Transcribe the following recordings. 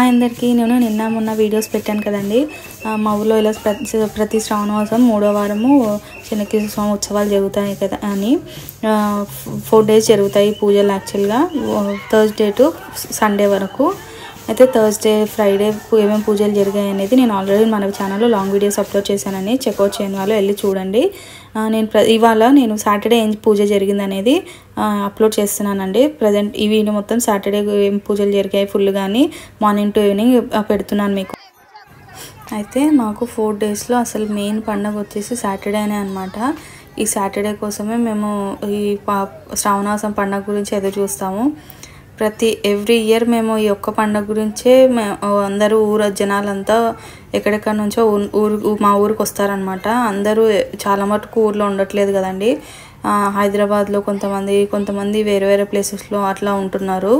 Hi అందరికీ నేను నిన్న మొన్న వీడియోస్ పెట్టాను కదండి మా ఊర్లో ఇలా ప్రతి శ్రావణ మాసం 3వ వారము చెన్నకేశవ స్వామి ఉత్సవాలు జరుగుతాయి కదా అని 4 డేస్ జరుగుతాయి పూజలు యాక్చువల్గా థర్స్డే టు సండే వరకు అయితే థర్స్డే ఫ్రైడే ఏమేమి పూజలు జరిగాయి అనేది నేను ఆల్రెడీ మన ఛానల్లో లాంగ్ వీడియోస్ అప్లోడ్ చేశానని చెక్అవుట్ చేయని వాళ్ళు వెళ్ళి చూడండి ఇవాళ నేను సాటర్డే ఏం పూజ జరిగింది అనేది అప్లోడ్ చేస్తున్నానండి ప్రజెంట్ ఈ వీడియో మొత్తం సాటర్డే ఏం పూజలు జరిగాయి ఫుల్ కానీ మార్నింగ్ టు ఈవినింగ్ పెడుతున్నాను మీకు అయితే మాకు 4 డేస్లో అసలు మెయిన్ పండుగ వచ్చేసి సాటర్డేనే అనమాట ఈ సాటర్డే కోసమే మేము ఈ శ్రావణమాసం పండుగ గురించి ఎదురు చూస్తాము ఎవ్రీ ఇయర్ మేము ఈ ఒక్క పండుగ గురించే అందరూ ఊరు జనాలంతా ఎక్కడెక్కడ నుంచో మా ఊరికి వస్తారనమాట అందరూ చాలా మటుకు ఊర్లో ఉండట్లేదు కదండి హైదరాబాద్లో కొంతమంది వేరే వేరే ప్లేసెస్లో అట్లా ఉంటున్నారు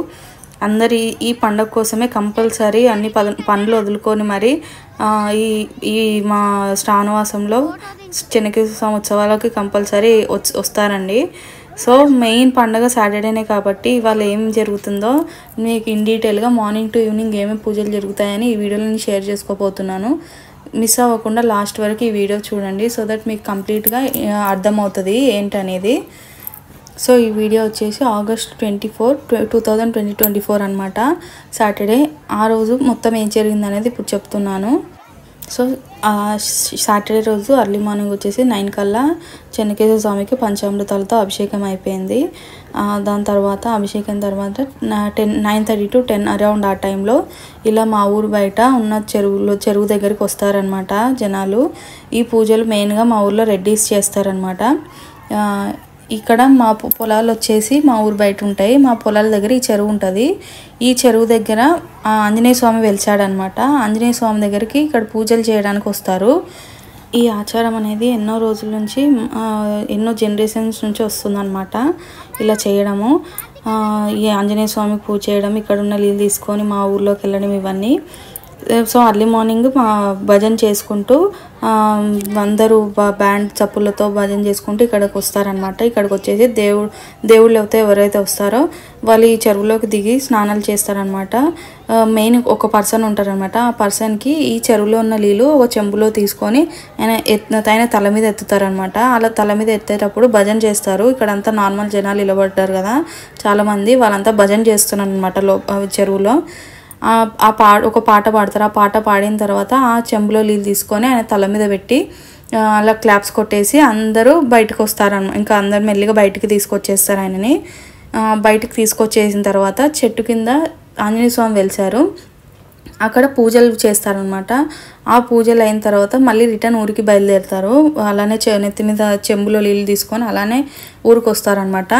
అందరు ఈ పండుగ కోసమే కంపల్సరీ అన్ని పనులు వదులుకొని మరి ఈ మా శ్రావణమాసంలో చెన్నకేశవ స్వామి ఉత్సవాలకి కంపల్సరీ వస్తారండి సో మెయిన్ పండుగ సాటర్డేనే కాబట్టి ఇవాళ ఏం జరుగుతుందో మీకు ఇన్ డీటెయిల్గా మార్నింగ్ టు ఈవినింగ్ ఏమేమి పూజలు జరుగుతాయని ఈ వీడియోలో నేను షేర్ చేసుకోబోతున్నాను మిస్ అవ్వకుండా లాస్ట్ వరకు ఈ వీడియో చూడండి సో దట్ మీకు కంప్లీట్గా అర్థమవుతుంది ఏంటనేది సో ఈ వీడియో వచ్చేసి ఆగస్ట్ 24, 2024 అనమాట సాటర్డే ఆ రోజు మొత్తం ఏం జరిగింది అనేది ఇప్పుడు చెప్తున్నాను సో సాటర్డే రోజు అర్లీ మార్నింగ్ వచ్చేసి 9 కల్లా చెన్నకేశవ స్వామికి పంచామృతాలతో అభిషేకం అయిపోయింది దాని తర్వాత అభిషేకం తర్వాత 9:30 to 10 అరౌండ్ ఆ టైంలో ఇలా మా ఊరు బయట ఉన్న చెరువు దగ్గరికి వస్తారనమాట జనాలు ఈ పూజలు మెయిన్గా మా ఊర్లో రెడ్డీస్ చేస్తారనమాట ఇక్కడ మా పొలాలు వచ్చేసి మా ఊరు బయట ఉంటాయి మా పొలాల దగ్గర ఈ చెరువు ఉంటుంది ఈ చెరువు దగ్గర ఆంజనేయ స్వామి వెలిచాడనమాట ఆంజనేయ స్వామి దగ్గరికి ఇక్కడ పూజలు చేయడానికి వస్తారు ఈ ఆచారం అనేది ఎన్నో రోజుల నుంచి ఎన్నో జనరేషన్స్ నుంచి వస్తుందన్నమాట ఇలా చేయడము ఈ ఆంజనేయ స్వామికి పూజ చేయడం ఇక్కడ ఉన్న నీళ్ళు తీసుకొని మా ఊర్లోకి వెళ్ళడం ఇవన్నీ సో అర్లీ మార్నింగ్ మా భజన చేసుకుంటూ అందరూ బ్యాండ్ చప్పులతో భజన చేసుకుంటూ ఇక్కడికి వస్తారనమాట ఇక్కడికి వచ్చేసి దేవుళ్ళు ఎవరైతే వస్తారో వాళ్ళు ఈ చెరువులోకి దిగి స్నానాలు చేస్తారనమాట మెయిన్ ఒక పర్సన్ ఉంటారనమాట ఆ పర్సన్కి ఈ చెరువులో ఉన్న నీళ్ళు ఒక చెంబులో తీసుకొని ఆయన తల మీద ఎత్తుతారనమాట అలా తల మీద ఎత్తేటప్పుడు భజన చేస్తారు ఇక్కడంతా నార్మల్ జనాలు నిలబడ్డారు కదా చాలామంది వాళ్ళంతా భజన చేస్తున్నారు అనమాట చెరువులో ఒక పాట పాడతారు ఆ పాట పాడిన తర్వాత ఆ చెంబులో నీళ్ళు తీసుకొని ఆయన తల మీద పెట్టి అలా క్లాప్స్ కొట్టేసి అందరూ బయటకు వస్తారన్నమాట ఇంకా అందరు మెల్లిగా బయటికి తీసుకొచ్చేస్తారు ఆయనని బయటికి తీసుకొచ్చేసిన తర్వాత చెట్టు కింద ఆంజనేయ స్వామి వెలిచారు అక్కడ పూజలు చేస్తారనమాట ఆ పూజలు అయిన తర్వాత మళ్ళీ రిటర్న్ ఊరికి బయలుదేరుతారు అలానే నెత్తి మీద చెంబులో నీళ్ళు తీసుకొని అలానే ఊరికి వస్తారనమాట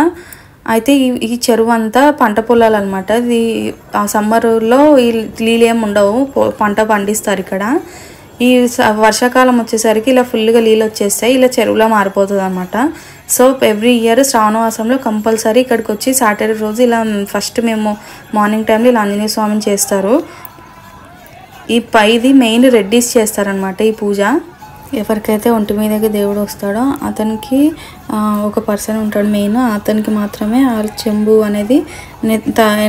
అయితే ఈ చెరువు అంతా పంట పొలాలు అనమాట ఇది ఆ సమ్మర్లో ఈ నీళ్ళు ఏమి ఉండవు పంట పండిస్తారు ఇక్కడ ఈ వర్షాకాలం వచ్చేసరికి ఇలా ఫుల్గా నీళ్ళు వచ్చేస్తాయి ఇలా చెరువులో మారిపోతుంది అనమాట సో ఎవ్రీ ఇయర్ శ్రావణమాసంలో కంపల్సరీ ఇక్కడికి వచ్చి సాటర్డే రోజు ఇలా ఫస్ట్ మేము మార్నింగ్ టైంలో ఇలా ఆంజనేయ స్వామిని చేస్తారు ఇది మెయిన్ రెడ్డీస్ చేస్తారనమాట ఈ పూజ ఎవరికైతే ఒంటి మీదకి దేవుడు వస్తాడో అతనికి ఒక పర్సన్ ఉంటాడు మెయిన్ అతనికి మాత్రమే ఆ చెంబు అనేది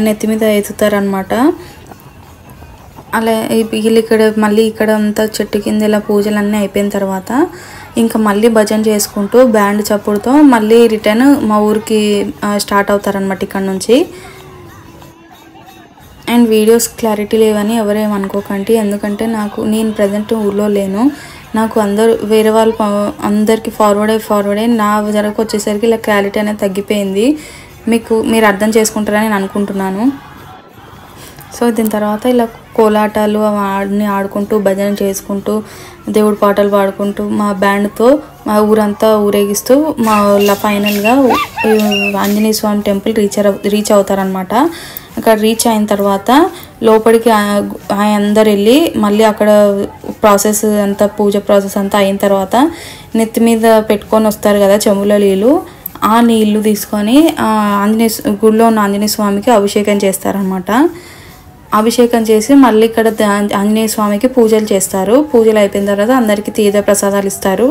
నెత్తి మీద ఎత్తుతారనమాట అలా వీళ్ళు ఇక్కడ అంతా చెట్టు కింద ఇలా పూజలన్నీ అయిపోయిన తర్వాత ఇంకా మళ్ళీ భజన చేసుకుంటూ బ్యాండ్ చప్పుడుతో మళ్ళీ రిటర్న్ మా ఊరికి స్టార్ట్ అవుతారనమాట ఇక్కడ నుంచి అండ్ వీడియోస్ క్లారిటీ లేవని ఎవరేమనుకోకండి ఎందుకంటే నేను ప్రజెంట్ ఊర్లో లేను నాకు వేరే వాళ్ళు అందరికి ఫార్వర్డ్ అయ్యి నా జరకు వచ్చేసరికి ఇలా క్లారిటీ అనేది తగ్గిపోయింది మీరు అర్థం చేసుకుంటారని నేను అనుకుంటున్నాను సో దీని తర్వాత ఇలా కోలాటాలు అన్ని ఆడుకుంటూ భజన చేసుకుంటూ దేవుడి పాటలు పాడుకుంటూ మా బ్యాండ్తో మా ఊరంతా ఊరేగిస్తూ ఫైనల్గా ఆంజనేయ స్వామి టెంపుల్ రీచ్ అవుతారనమాట అక్కడ రీచ్ అయిన తర్వాత లోపలికి అందరు వెళ్ళి మళ్ళీ అక్కడ పూజ ప్రాసెస్ అంతా అయిన తర్వాత నెత్తి మీద పెట్టుకొని వస్తారు కదా చెంబులో నీళ్ళు ఆ నీళ్ళు తీసుకొని గుడిలో ఉన్న ఆంజనేయ స్వామికి అభిషేకం చేస్తారనమాట అభిషేకం చేసి మళ్ళీ ఇక్కడ ఆంజనేయ స్వామికి పూజలు చేస్తారు పూజలు అయిపోయిన తర్వాత అందరికీ తీర్థ ప్రసాదాలు ఇస్తారు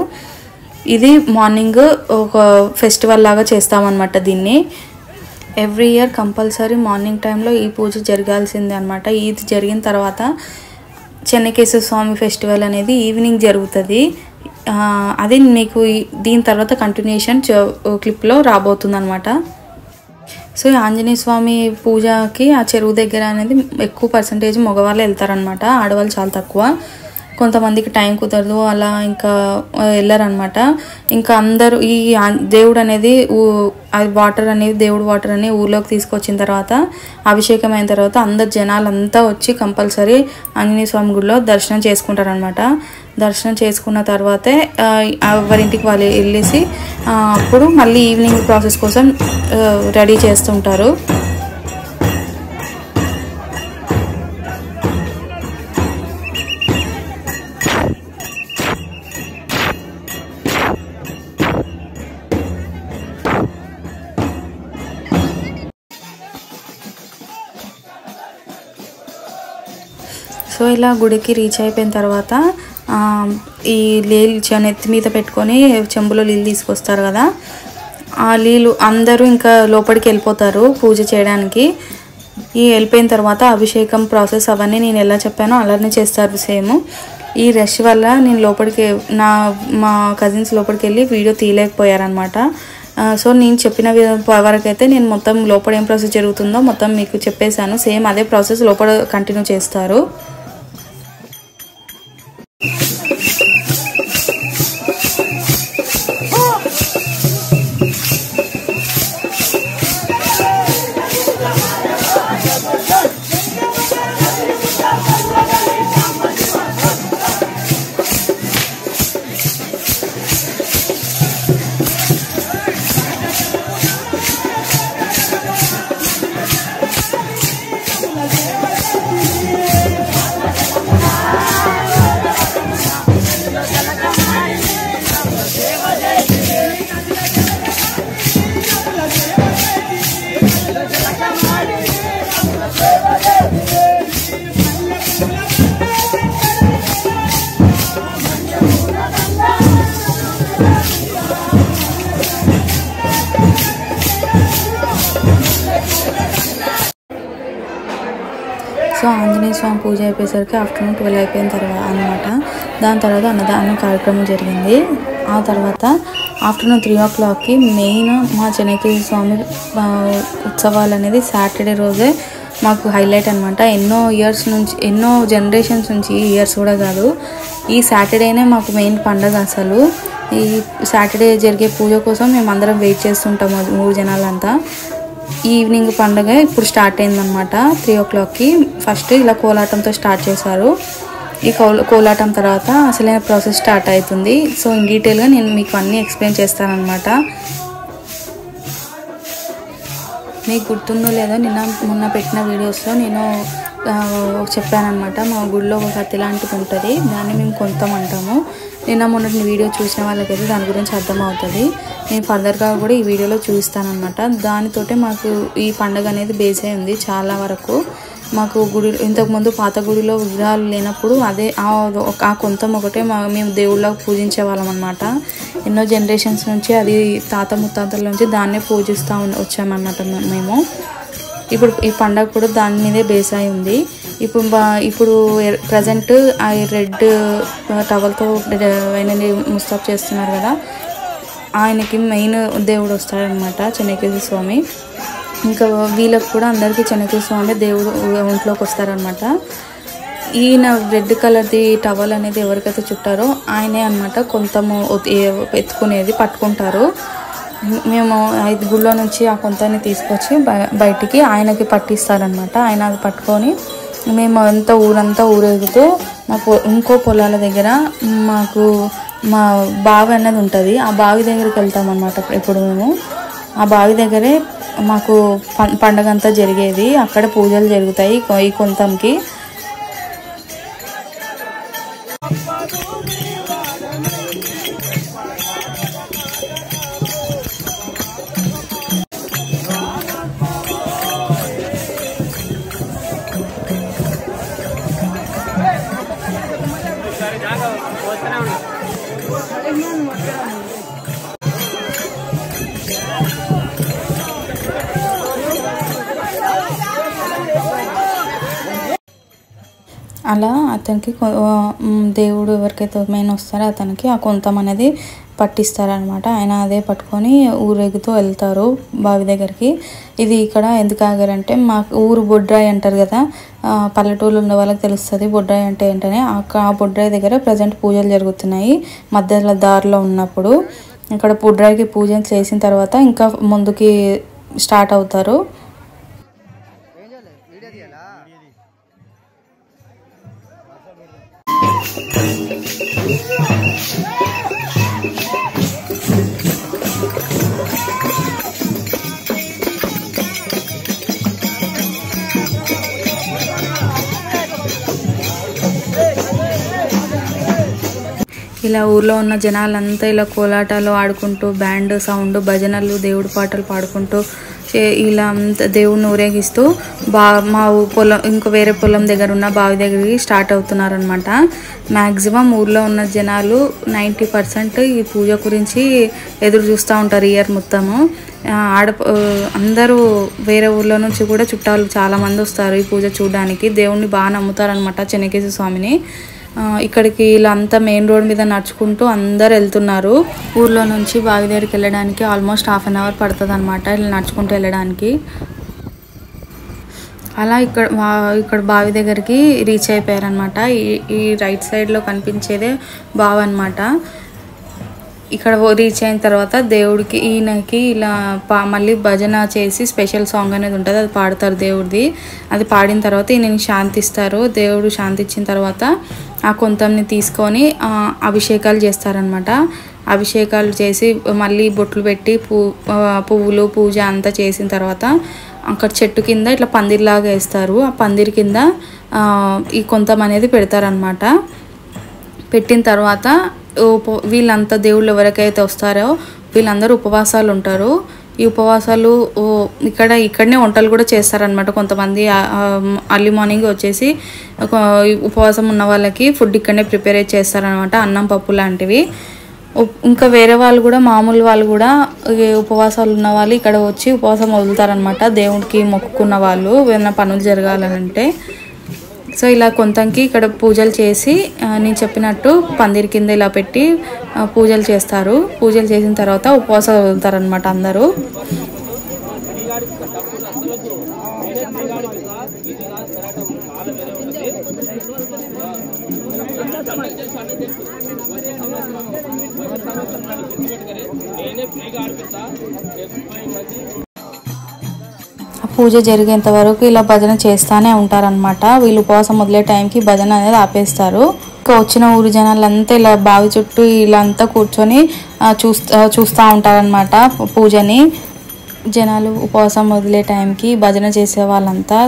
ఇది మార్నింగ్ ఒక ఫెస్టివల్ లాగా చేస్తామన్నమాట దీన్ని ఎవ్రీ ఇయర్ కంపల్సరీ మార్నింగ్ టైంలో ఈ పూజ జరగాల్సిందే అనమాట. ఇది జరిగిన తర్వాత చెన్నకేశ్వర స్వామి ఫెస్టివల్ అనేది ఈవినింగ్ జరుగుతుంది. అది మీకు దీని తర్వాత కంటిన్యూషన్ క్లిప్లో రాబోతుంది అనమాట. సో ఆంజనేయ స్వామి పూజకి ఆ చెరువు దగ్గర అనేది ఎక్కువ పర్సంటేజ్ మగవాళ్ళు వెళ్తారనమాట, ఆడవాళ్ళు చాలా తక్కువ. కొంతమందికి టైం కుదరదు, అలా ఇంకా వెళ్ళారనమాట. ఇంకా అందరూ ఈ దేవుడు అనేది వాటర్ అనేది దేవుడు వాటర్ అని ఊర్లోకి తీసుకొచ్చిన తర్వాత అభిషేకం అయిన తర్వాత అందరు జనాలంతా వచ్చి కంపల్సరీ ఆంజనేయ స్వామి గుడిలో దర్శనం చేసుకుంటారనమాట. దర్శనం చేసుకున్న తర్వాతే ఎవరింటికి వాళ్ళు వెళ్ళేసి అప్పుడు మళ్ళీ ఈవినింగ్ ప్రాసెస్ కోసం రెడీ చేస్తుంటారు. సో ఇలా గుడికి రీచ్ అయిపోయిన తర్వాత ఈ నీళ్ళు నెత్తి మీద పెట్టుకొని చెంబులో నీళ్ళు తీసుకొస్తారు కదా, ఆ నీళ్ళు అందరూ ఇంకా లోపలికి వెళ్ళిపోతారు పూజ చేయడానికి. ఈ వెళ్ళిపోయిన తర్వాత అభిషేకం ప్రాసెస్ అవన్నీ నేను ఎలా చెప్పానో అలానే చేస్తారు సేమ్. ఈ రష్ వల్ల నేను లోపలికి మా కజిన్స్ లోపలికి వెళ్ళి వీడియో తీయలేకపోయారనమాట. సో నేను చెప్పిన వరకు అయితే నేను మొత్తం లోపల ఏం ప్రాసెస్ జరుగుతుందో మొత్తం మీకు చెప్పేశాను. సేమ్ అదే ప్రాసెస్ లోపల కంటిన్యూ చేస్తారు. సో ఆంజనేయ స్వామి పూజ అయిపోయేసరికి ఆఫ్టర్నూన్ 12 అయిపోయిన తర్వాత అనమాట. దాని తర్వాత అన్నదానం కార్యక్రమం జరిగింది. ఆ తర్వాత ఆఫ్టర్నూన్ 3 o'clockకి మెయిన్ మా చెన్నకేశ్వర స్వామి ఉత్సవాలు అనేది సాటర్డే రోజే మాకు హైలైట్ అనమాట. ఎన్నో ఇయర్స్ నుంచి, ఎన్నో జనరేషన్స్ నుంచి, ఇయర్స్ కూడా కాదు, ఈ సాటర్డేనే మాకు మెయిన్ పండుగ. అసలు ఈ సాటర్డే జరిగే పూజ కోసం మేము అందరం వెయిట్ చేస్తుంటాము 3 జనాలంతా. ఈవినింగ్ పండుగ ఇప్పుడు స్టార్ట్ అయిందనమాట. 3 o'clockకి ఫస్ట్ ఇలా కోలాటంతో స్టార్ట్ చేశారు. ఈ కోలాటం తర్వాత అసలైన ప్రాసెస్ స్టార్ట్ అవుతుంది. సో ఇన్ డీటెయిల్గా నేను మీకు అన్నీ ఎక్స్ప్లెయిన్ చేస్తానన్నమాట. మీకు గుర్తుందో లేదో మొన్న పెట్టిన వీడియోస్లో నేను చెప్పానమాట, మా గుడిలో ఒక కత్తి లాంటిది ఉంటుంది, దాన్ని మేము కొంతమంటాము. మొన్నటి వీడియో చూసిన వాళ్ళకైతే దాని గురించి అర్థమవుతుంది. నేను ఫర్దర్గా కూడా ఈ వీడియోలో చూపిస్తానమాట. దానితోటే మాకు ఈ పండుగ అనేది బేస్ అయి ఉంది. చాలా వరకు మాకు గుడి ఇంతకుముందు పాత గుడిలో విగ్రహాలు లేనప్పుడు అదే ఆ కొంతం ఒకటే మేము దేవుళ్ళకి పూజించే వాళ్ళం అనమాట. ఎన్నో జనరేషన్స్ నుంచి అది తాత ముత్తాతల నుంచి దాన్నే పూజిస్తూ వచ్చామన్నమాట మేము. ఇప్పుడు ఈ పండుగ కూడా దాని మీదే బేస్ అయి ఉంది. ఇప్పుడు ప్రజెంట్ ఆ రెడ్ టవల్తో ఆయనని ముస్తాబ్ చేస్తున్నారు కదా, ఆయనకి మెయిన్ దేవుడు వస్తాడనమాట చెన్నకేశ్వర స్వామి. ఇంకా వీళ్ళకి కూడా అందరికీ చెన్నకేశ్వర స్వామి దేవుడు ఒంట్లోకి వస్తారనమాట. ఈయన రెడ్ కలర్ది టవల్ అనేది ఎవరికైతే చుట్టారో ఆయనే అనమాట కొంతము ఎత్తుకునేది, పట్టుకుంటారు. మేము 5 గుళ్ళో నుంచి ఆ కొంతని తీసుకొచ్చి బయటికి ఆయనకి పట్టిస్తారనమాట. ఆయన అది పట్టుకొని మేము ఊరంతా ఊరేగుతూ ఇంకో పొలాల దగ్గర మాకు మా బావి అనేది ఉంటుంది, ఆ బావి దగ్గరికి వెళ్తామన్నమాట. ఇప్పుడు మేము ఆ బావి దగ్గరే మాకు పండగ అంతా జరిగేది, అక్కడ పూజలు జరుగుతాయి ఈ కొంతంకి. అలా అతనికి దేవుడు ఎవరికైతే మెయిన్ వస్తారో అతనికి ఆ కొంతం అనేది పట్టిస్తారనమాట. ఆయన అదే పట్టుకొని ఊరేగుతూ వెళ్తారు బావి దగ్గరికి. ఇది ఇక్కడ ఎందుకు ఆగారంటే, మా ఊరు బొడ్రాయి అంటారు కదా, పల్లెటూరులో ఉన్న వాళ్ళకి తెలుస్తుంది బొడ్రాయి అంటే ఏంటనే. ఆ బొడ్రాయి దగ్గర ప్రజెంట్ పూజలు జరుగుతున్నాయి. మధ్యలో దారిలో ఉన్నప్పుడు ఇక్కడ బొడ్రాయికి పూజలు చేసిన తర్వాత ఇంకా ముందుకి స్టార్ట్ అవుతారు. ఇలా ఊర్లో ఉన్న జనాలంతా ఇలా కోలాటాలు ఆడుకుంటూ బ్యాండ్ సౌండ్ భజనలు దేవుడి పాటలు పాడుకుంటూ ఇలా అంతా దేవుడిని ఊరేగిస్తూ మా పొలం ఇంకో వేరే పొలం దగ్గర ఉన్న బావి దగ్గరికి స్టార్ట్ అవుతున్నారనమాట. మ్యాక్సిమం ఊర్లో ఉన్న జనాలు 90% ఈ పూజ గురించి ఎదురు చూస్తూ ఉంటారు ఇయర్ మొత్తము. అందరూ వేరే ఊర్లో నుంచి కూడా చుట్టాలు చాలామంది వస్తారు ఈ పూజ చూడడానికి. దేవుణ్ణి బాగా నమ్ముతారనమాట చెన్నకేశ్వర స్వామిని. ఇక్కడికి ఇలా అంతా మెయిన్ రోడ్ మీద నడుచుకుంటూ అందరు వెళ్తున్నారు. ఊర్లో నుంచి బావి దగ్గరికి వెళ్ళడానికి ఆల్మోస్ట్ 1/2 అవర్ పడుతుంది అనమాట ఇలా నడుచుకుంటూ వెళ్ళడానికి. అలా ఇక్కడ బావి దగ్గరికి రీచ్ అయిపోయారనమాట. ఈ రైట్ సైడ్లో కనిపించేదే బావి అనమాట. ఇక్కడ రీచ్ అయిన తర్వాత దేవుడికి ఈయనకి ఇలా మళ్ళీ భజన చేసి స్పెషల్ సాంగ్ అనేది ఉంటుంది, అది పాడతారు దేవుడిది. అది పాడిన తర్వాత ఈయనని శాంతిస్తారు. దేవుడు శాంతి ఇచ్చిన తర్వాత ఆ కొంతంని తీసుకొని అభిషేకాలు చేస్తారనమాట. అభిషేకాలు చేసి మళ్ళీ బొట్లు పెట్టి పువ్వులు పూజ అంతా చేసిన తర్వాత అక్కడ చెట్టు కింద ఇట్లా పందిరిలాగా వేస్తారు. ఆ పందిరి కింద ఈ కొంతం అనేది పెడతారనమాట. పెట్టిన తర్వాత వీళ్ళంతా దేవుళ్ళు ఎవరికైతే వస్తారో వీళ్ళందరూ ఉపవాసాలు ఉంటారు. ఈ ఉపవాసాలు ఇక్కడనే వంటలు కూడా చేస్తారనమాట. కొంతమంది అర్లీ మార్నింగ్ వచ్చేసి ఉపవాసం ఉన్న వాళ్ళకి ఫుడ్ ఇక్కడనే ప్రిపేర్ చేస్తారనమాట, అన్నం పప్పు లాంటివి. ఇంకా వేరే వాళ్ళు కూడా మామూలు వాళ్ళు కూడా ఉపవాసాలు ఉన్న వాళ్ళు ఇక్కడ వచ్చి ఉపవాసం వదులుతారనమాట. దేవుడికి మొక్కుకున్న వాళ్ళు ఏమైనా పనులు జరగాలనంటే. సో ఇలా కొంతంకి ఇక్కడ పూజలు చేసి నేను చెప్పినట్టు పందిరి కింద ఇలా పెట్టి పూజలు చేస్తారు. పూజలు చేసిన తర్వాత ఉపవాసాలు వదులుతారనమాట అందరూ. పూజ జరిగేంత వరకు ఇలా భజన చేస్తూనే ఉంటారనమాట. వీళ్ళు ఉపవాసం మొదలే టైంకి భజన అనేది ఆపేస్తారు. ఇంకా వచ్చిన ఊరు జనాలంతా ఇలా బావి చుట్టూ ఇలా అంతా కూర్చొని చూస్తూ ఉంటారనమాట పూజని. జనాలు ఉపవాసం వదిలే టైంకి భజన చేసే వాళ్ళంతా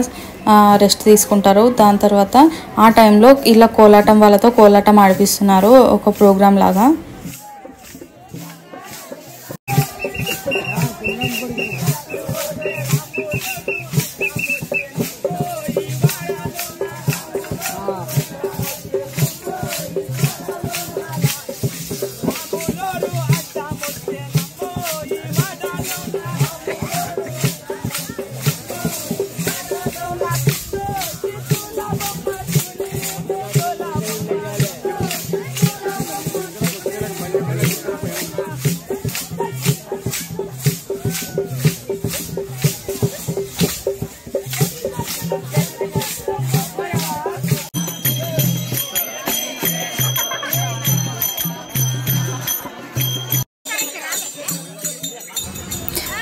రెస్ట్ తీసుకుంటారు. దాని తర్వాత ఆ టైంలో ఇలా కోలాటం వాళ్ళతో కోలాటం ఆడిపిస్తున్నారు ఒక ప్రోగ్రాం లాగా.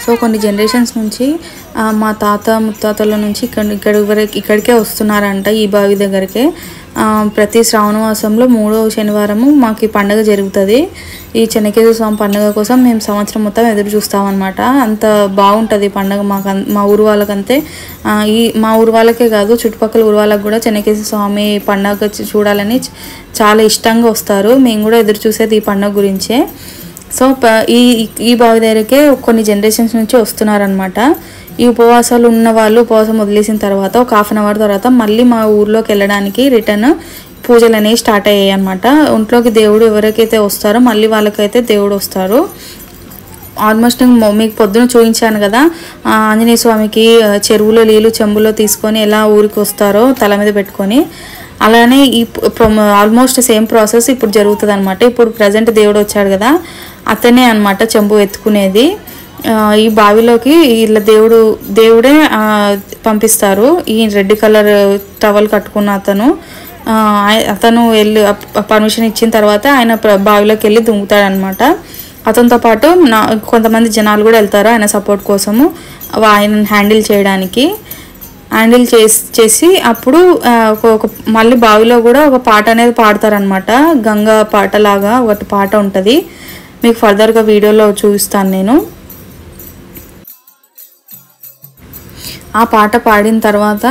సో కొన్ని జనరేషన్స్ నుంచి మా తాత ముత్తాతల నుంచి ఇక్కడికే వస్తున్నారంట ఈ బావి దగ్గరికే. ప్రతి శ్రావణ మాసంలో 3వ శనివారము మాకు ఈ పండుగ జరుగుతుంది. ఈ చెన్నకేశ్వర స్వామి పండుగ కోసం మేము సంవత్సరం మొత్తం ఎదురు చూస్తామన్నమాట. అంత బాగుంటుంది పండుగ మా ఊరు వాళ్ళకంతే. మా ఊరు వాళ్ళకే కాదు చుట్టుపక్కల ఊరు వాళ్ళకి కూడా చెన్నకేశ్వర స్వామి పండుగ చూడాలని చాలా ఇష్టంగా వస్తారు. మేము కూడా ఎదురు చూసేది ఈ పండుగ గురించే. సో ఈ బావి దగ్గరకే కొన్ని జనరేషన్స్ నుంచి వస్తున్నారనమాట. ఈ ఉపవాసాలు ఉన్న వాళ్ళు ఉపవాసం వదిలేసిన తర్వాత ఒక 1/2 అవర్ తర్వాత మళ్ళీ మా ఊర్లోకి వెళ్ళడానికి రిటర్న్ పూజలు అనేవి స్టార్ట్ అయ్యాయి అనమాట. ఒంట్లోకి దేవుడు ఎవరికైతే వస్తారో మళ్ళీ వాళ్ళకైతే దేవుడు వస్తారు. ఆల్మోస్ట్ మీకు పొద్దున చూపించాను కదా ఆంజనేయ స్వామికి చెరువులో నీళ్ళు చెంబులో తీసుకొని ఎలా ఊరికి వస్తారో తల మీద పెట్టుకొని, అలానే ఆల్మోస్ట్ సేమ్ ప్రాసెస్ ఇప్పుడు జరుగుతుంది అనమాట. ఇప్పుడు ప్రజెంట్ దేవుడు వచ్చాడు కదా, అతనే అనమాట చెంబు ఎత్తుకునేది. ఈ బావిలోకి ఇలా దేవుడే పంపిస్తారు. ఈ రెడ్ కలర్ టవల్ కట్టుకున్న అతను వెళ్ళి పర్మిషన్ ఇచ్చిన తర్వాత ఆయన బావిలోకి వెళ్ళి దుంకుతాడనమాట. అతనితో పాటు కొంతమంది జనాలు కూడా వెళ్తారు ఆయన సపోర్ట్ కోసము, ఆయన హ్యాండిల్ చేసి అప్పుడు మళ్ళీ బావిలో కూడా ఒక పాట అనేది పాడతారనమాట. గంగా పాటలాగా ఒకటి పాట ఉంటుంది, మీకు ఫర్దర్గా వీడియోలో చూపిస్తాను నేను. ఆ పాట పాడిన తర్వాత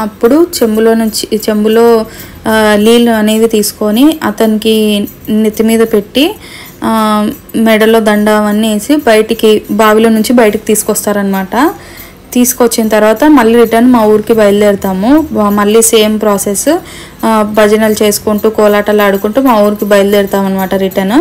అప్పుడు చెంబులో నీళ్ళు అనేవి తీసుకొని అతనికి నెత్తి మీద పెట్టి మెడలో దండ అవన్నీ వేసి బావిలో నుంచి బయటికి తీసుకొస్తారనమాట. తీసుకొచ్చిన తర్వాత మళ్ళీ రిటర్న్ మా ఊరికి బయలుదేరుతాము. మళ్ళీ సేమ్ ప్రాసెస్, భజనలు చేసుకుంటూ కోలాటాలు ఆడుకుంటూ మా ఊరికి బయలుదేరుతాం అనమాట రిటర్న్.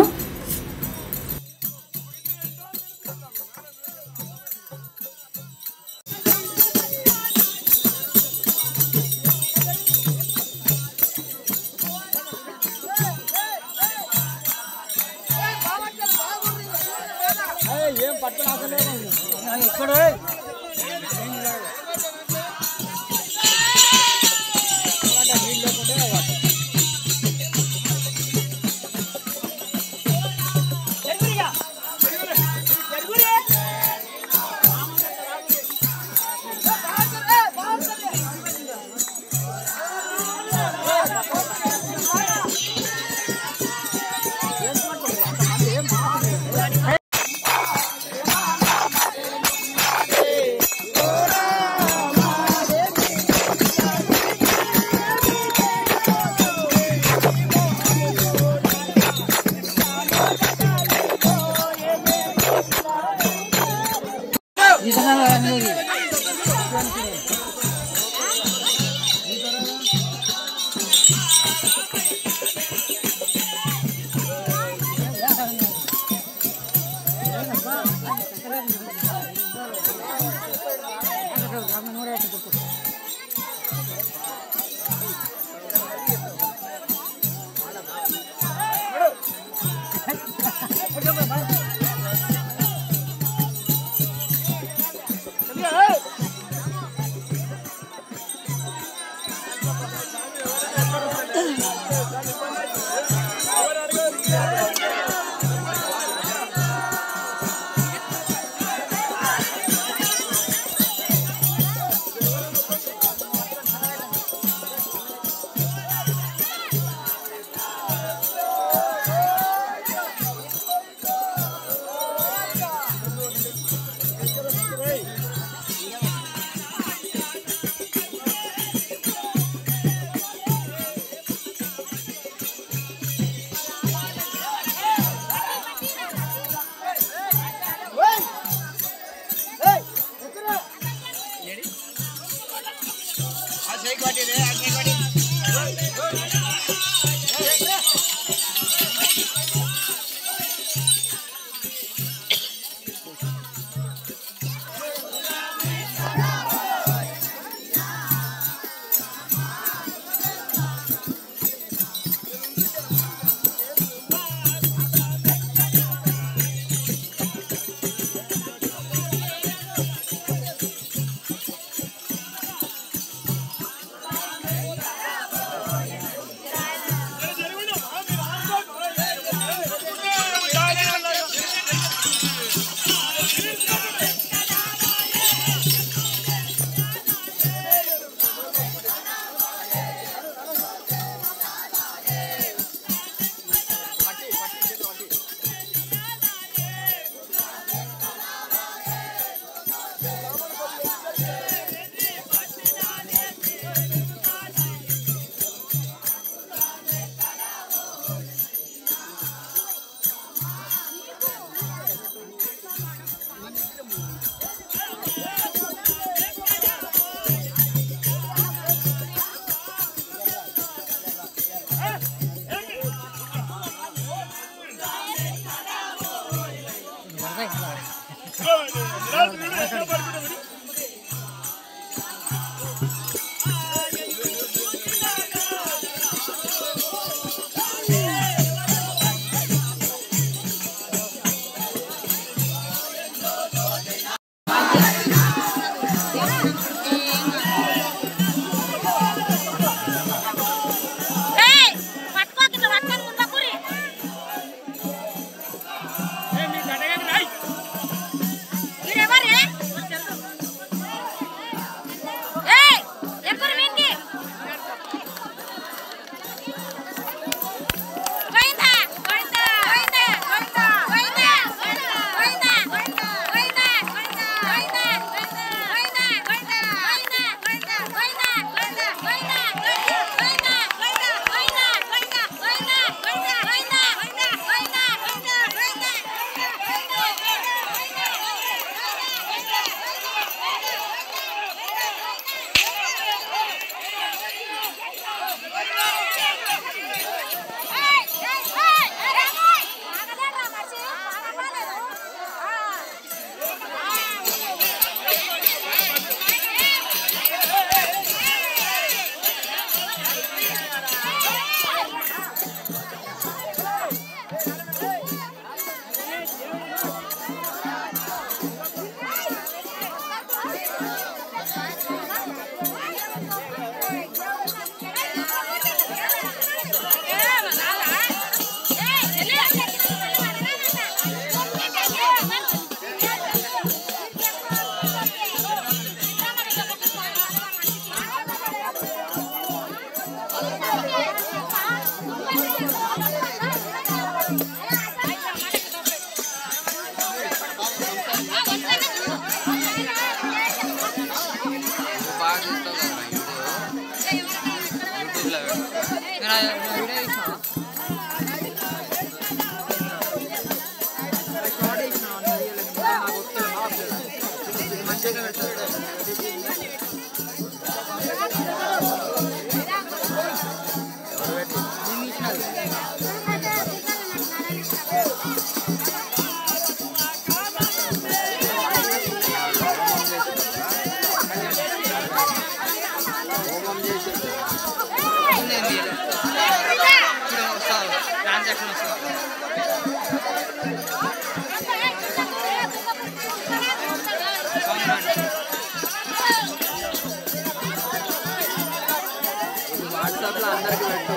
వాట్సాప్లో అందరికి పెట్టు,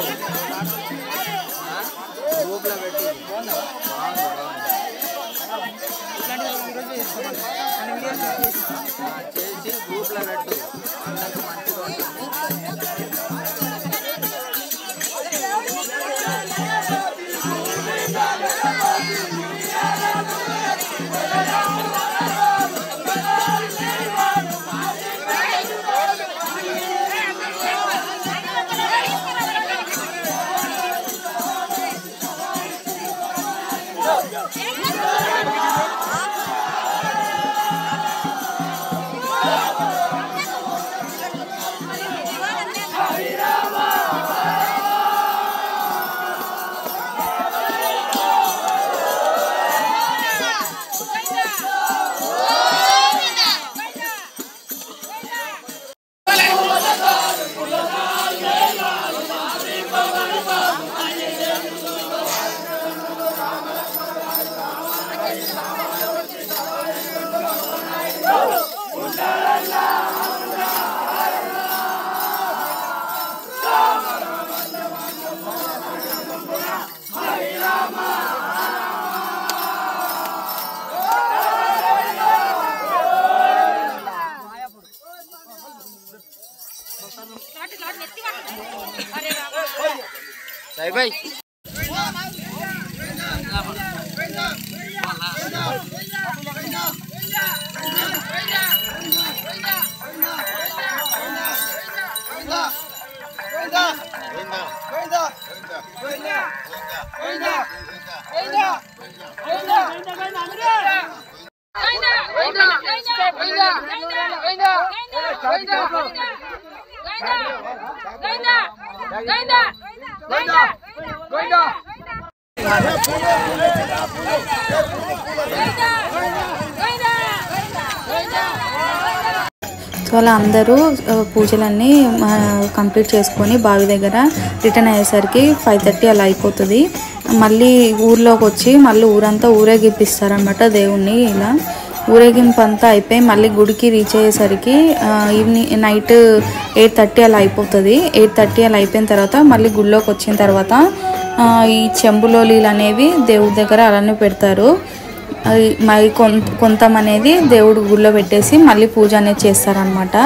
గ్రూప్లో పెట్టి చేసి గ్రూప్లో పెట్టు, అందరికి మంచిగా ఉంటుంది. भाई సో అలా అందరూ పూజలన్నీ కంప్లీట్ చేసుకొని బావి దగ్గర రిటర్న్ అయ్యేసరికి 5:30 అలా అయిపోతుంది. మళ్ళీ ఊర్లోకి వచ్చి మళ్ళీ ఊరంతా ఊరేగిపిస్తారనమాట దేవుణ్ణి. ఇలా ఊరేగింపు అంతా అయిపోయి మళ్ళీ గుడికి రీచ్ అయ్యేసరికి నైట్ 8:30 అలా అయిపోతుంది. 8:30 అలా అయిపోయిన తర్వాత మళ్ళీ గుడిలోకి వచ్చిన తర్వాత ఈ చెంబులోలీలు అనేవి దేవుడి దగ్గర అలానే పెడతారు. మరి కొంతమనేది దేవుడు గుడిలో పెట్టేసి మళ్ళీ పూజ అనేది చేస్తారనమాట.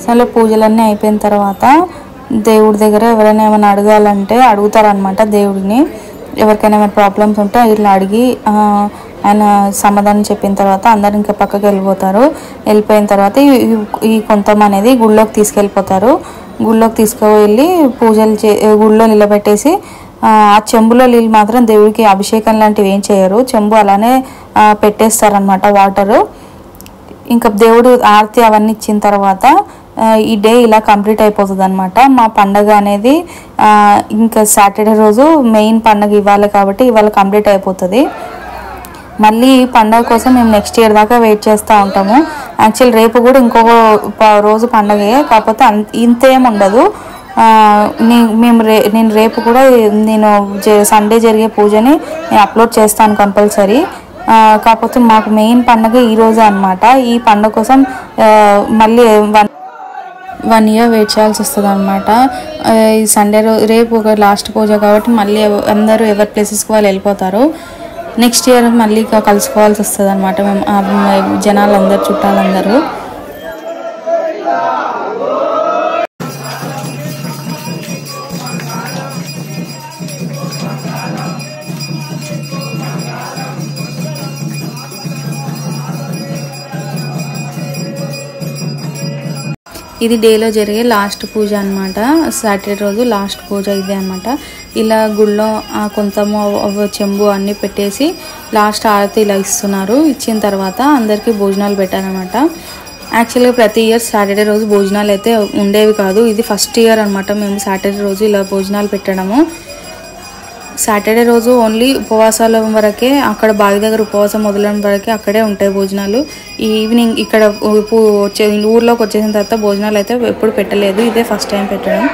అసలు పూజలన్నీ అయిపోయిన తర్వాత దేవుడి దగ్గర ఎవరైనా ఏమైనా అడగాలంటే అడుగుతారనమాట. దేవుడిని ఎవరికైనా ఏమైనా ప్రాబ్లమ్స్ ఉంటే ఇట్లా అడిగి ఆయన సమాధానం చెప్పిన తర్వాత అందరు ఇంకా పక్కకి వెళ్ళిపోతారు. వెళ్ళిపోయిన తర్వాత ఈ కొంతం అనేది గుళ్ళోకి తీసుకెళ్ళిపోతారు. గుళ్ళోకి తీసుకువెళ్ళి పూజలు గుళ్ళో నిలబెట్టేసి ఆ చెంబులో నీళ్ళు మాత్రం దేవుడికి అభిషేకం లాంటివి ఏం చేయరు. చెంబు అలానే పెట్టేస్తారనమాట వాటరు. ఇంకా దేవుడు ఆరతి అవన్నీ ఇచ్చిన తర్వాత ఈ డే ఇలా కంప్లీట్ అయిపోతుంది అనమాట. మా పండగ అనేది ఇంకా సాటర్డే రోజు మెయిన్ పండగ ఇవ్వాలి కాబట్టి ఇవాళ కంప్లీట్ అయిపోతుంది. మళ్ళీ ఈ పండగ కోసం మేము నెక్స్ట్ ఇయర్ దాకా వెయిట్ చేస్తూ ఉంటాము. యాక్చువల్ రేపు కూడా ఇంకొక రోజు పండగే, కాకపోతే ఇంతేం ఉండదు. నేను రేపు కూడా సండే జరిగే పూజని నేను అప్లోడ్ చేస్తాను కంపల్సరీ. కాకపోతే మాకు మెయిన్ పండగ ఈరోజే అనమాట. ఈ పండగ కోసం మళ్ళీ 1 year వెయిట్ చేయాల్సి వస్తుంది అనమాట. ఈ సండే రేపు ఒక లాస్ట్ పూజ కాబట్టి మళ్ళీ అందరూ ఎవరి ప్లేసెస్కి వాళ్ళు వెళ్ళిపోతారు. నెక్స్ట్ ఇయర్ మళ్ళీ కలుసుకోవాల్సి వస్తుంది అనమాట మేము జనాలందరూ చుట్టాలందరూ. ఇది డేలో జరిగే లాస్ట్ పూజ అనమాట. సాటర్డే రోజు లాస్ట్ పూజ ఇదే అనమాట. ఇలా గుళ్ళో కొంతము చెంబు అన్నీ పెట్టేసి లాస్ట్ ఆరతి ఇలా ఇస్తున్నారు. ఇచ్చిన తర్వాత అందరికీ భోజనాలు పెట్టారనమాట. యాక్చువల్గా ప్రతి ఇయర్ సాటర్డే రోజు భోజనాలు అయితే ఉండేవి కాదు. ఇది ఫస్ట్ ఇయర్ అనమాట మేము సాటర్డే రోజు ఇలా భోజనాలు పెట్టడము. సాటర్డే రోజు ఓన్లీ ఉపవాసాల వరకే, అక్కడ బావి దగ్గర ఉపవాసం మొదలైన వరకే అక్కడే ఉంటాయి భోజనాలు. ఈ ఈవినింగ్ ఇక్కడ ఊర్లోకి వచ్చేసిన తర్వాత భోజనాలు అయితే ఎప్పుడు పెట్టలేదు. ఇదే ఫస్ట్ టైం పెట్టడం.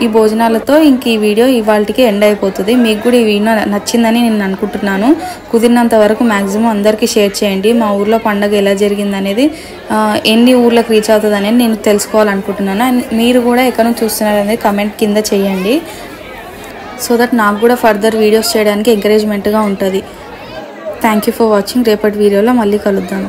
ఈ భోజనాలతో ఇంక ఈ వీడియో ఇవాళకి ఎండ్ అయిపోతుంది. మీకు కూడా ఈ వీడియో నచ్చిందని నేను అనుకుంటున్నాను. కుదిరినంత వరకు మ్యాక్సిమం అందరికీ షేర్ చేయండి. మా ఊర్లో పండుగ ఎలా జరిగింది అనేది, ఎన్ని ఊర్లకు రీచ్ అవుతుంది అనేది నేను తెలుసుకోవాలనుకుంటున్నాను. అండ్ మీరు కూడా ఎక్కడ నుంచి చూస్తున్నారనేది కమెంట్ కింద చేయండి. సో దట్ నాకు కూడా ఫర్దర్ వీడియోస్ చేయడానికి ఎంకరేజ్మెంట్గా ఉంటుంది. Thank you for watching. రేపటి వీడియోలో మళ్ళీ కలుద్దాం.